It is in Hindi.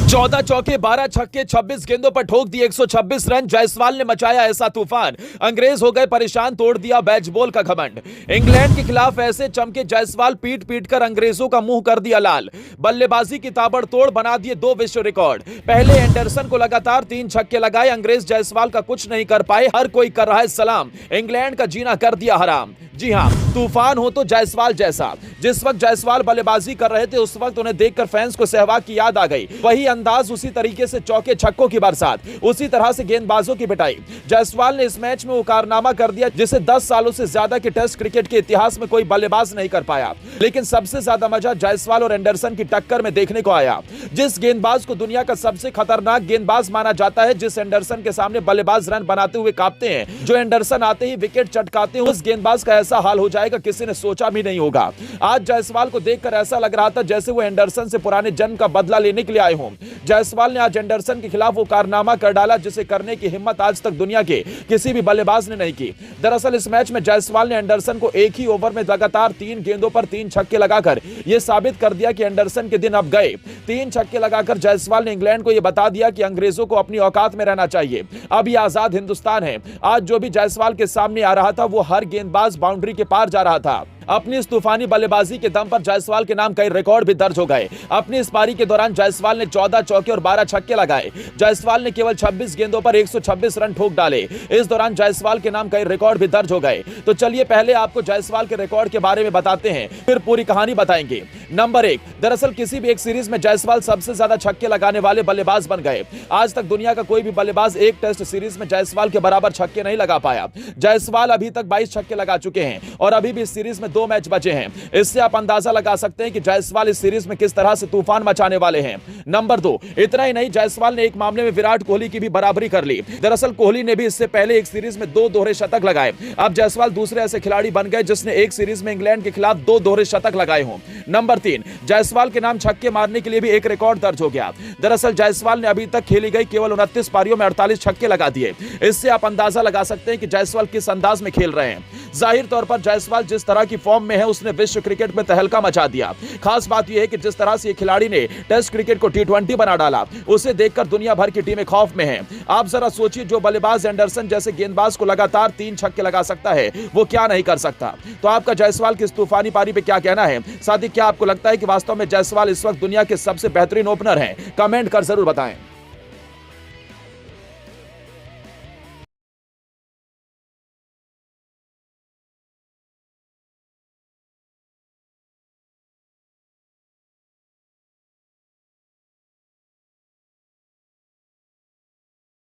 14 चौके 12 छक्के 26 गेंदों पर ठोक दिए 126 रन। जायसवाल ने मचाया ऐसा तूफान, अंग्रेज हो गए परेशान, तोड़ दिया बैचबॉल का घमंड। इंग्लैंड के खिलाफ ऐसे चमके जायसवाल, पीट पीट कर अंग्रेजों का मुंह कर दिया लाल। बल्लेबाजी की ताबड़तोड़, बना दिए 2 विश्व रिकॉर्ड। पहले एंडरसन को लगातार 3 छक्के लगाए, अंग्रेज जायसवाल का कुछ नहीं कर पाए। हर कोई कर रहा है सलाम, इंग्लैंड का जीना कर दिया हराम। जी हां, तूफान हो तो जायसवाल जैसा। जिस वक्त जायसवाल बल्लेबाजी कर रहे थे उस वक्त उन्हें देखकर फैंस को सहवाग की याद आ गई। वही अंदाज, उसी तरीके से चौके छक्कों की बरसात, उसी तरह से गेंदबाजों की पिटाई। जायसवाल ने इस मैच में वो कारनामा कर दिया जिसे 10 सालों से ज्यादा के टेस्ट क्रिकेट के इतिहास में कोई बल्लेबाज नहीं कर पाया। लेकिन सबसे ज्यादा मजा जायसवाल और एंडरसन की टक्कर में देखने को आया। जिस गेंदबाज को दुनिया का सबसे खतरनाक गेंदबाज माना जाता है, जिस एंडरसन के सामने बल्लेबाज रन बनाते हुए कांपते हैं, जो एंडरसन आते ही विकेट चटकाते हैं, उस गेंदबाज का ऐसा हाल हो जाएगा किसी ने सोचा भी नहीं होगा। आज जायसवाल को देखकर ऐसा लग रहा था जैसे वो एंडरसन से पुराने जन्म का बदला लेने के लिए आए हों। जायसवाल ने आज एंडरसन के खिलाफ वो कारनामा कर डाला जिसे करने की हिम्मत आज तक दुनिया के किसी भी बल्लेबाज ने नहीं की। दरअसल इस मैच में जायसवाल ने एंडरसन को एक ही ओवर में लगातार 3 गेंदों पर 3 छक्के लगाकर यह साबित कर दिया कि एंडरसन के दिन अब गए। 3 छक्के लगाकर जायसवाल ने इंग्लैंड को यह बता दिया कि अंग्रेजों को अपनी औकात में रहना चाहिए। अब यह आजाद हिंदुस्तान है। आज जो भी जायसवाल के सामने आ रहा था वो हर गेंदबाज बाउंड्री के पार जा रहा था। अपनी इस तूफानी बल्लेबाजी के दम पर जायसवाल के नाम कई रिकॉर्ड भी दर्ज हो गए। अपनी इस पारी के दौरान जायसवाल ने 14 चौके और 12 छक्के लगाए। जायसवाल ने केवल 26 गेंदों पर 126 रन ठोक डाले। इस दौरान जायसवाल के नाम कई रिकॉर्ड भी दर्ज हो गए। तो चलिए पहले आपको जायसवाल के रिकॉर्ड के बारे में बताते हैं, फिर पूरी कहानी बताएंगे। नंबर 1, दरअसल किसी भी एक सीरीज में जायसवाल सबसे ज्यादा छक्के लगाने वाले बल्लेबाज बन गए। आज तक दुनिया का कोई भी बल्लेबाज एक टेस्ट सीरीज में जायसवाल के बराबर छक्के नहीं लगा पाया। जायसवाल अभी तक 22 छक्के लगा चुके हैं और अभी भी इस सीरीज में 2 मैच बचे हैं। इससे आप अंदाजा लगा सकते हैं कि जायसवाल इस सीरीज में किस तरह से तूफान मचाने वाले हैं। नंबर 2, इतना ही नहीं, जायसवाल ने एक मामले में विराट कोहली की भी बराबरी कर ली। दरअसल कोहली ने भी इससे पहले एक सीरीज में 2 दोहरे शतक लगाए। अब जायसवाल दूसरे ऐसे खिलाड़ी बन गए जिसने एक सीरीज में इंग्लैंड के खिलाफ 2 दोहरे शतक लगाए हों। नंबर 3, जायसवाल के नाम छक्के मारने के लिए भी एक रिकॉर्ड दर्ज हो गया। दरअसल जायसवाल ने अभी तक खेली गई केवल 29 पारियों में 48 छक्के लगा दिए। इससे आप अंदाजा लगा सकते हैं कि जायसवाल किस अंदाज में खेल रहे हैं। जाहिर तौर पर जायसवाल जिस तरह की फॉर्म में है उसने विश्व क्रिकेट में तहलका मचा दिया। खास बात यह है कि जिस तरह से ये खिलाड़ी ने टेस्ट क्रिकेट को T20 बना डाला, उसे देखकर दुनिया भर की टीमें खौफ में हैं। आप जरा सोचिए, जो बल्लेबाज एंडरसन जैसे गेंदबाज को लगातार 3 छक्के लगा सकता है वो क्या नहीं कर सकता। तो आपका जायसवाल की इस तूफानी पारी पे क्या कहना है? साथ ही क्या आपको लगता है कि वास्तव में जायसवाल इस वक्त दुनिया के सबसे बेहतरीन ओपनर हैं? कमेंट कर जरूर बताएं।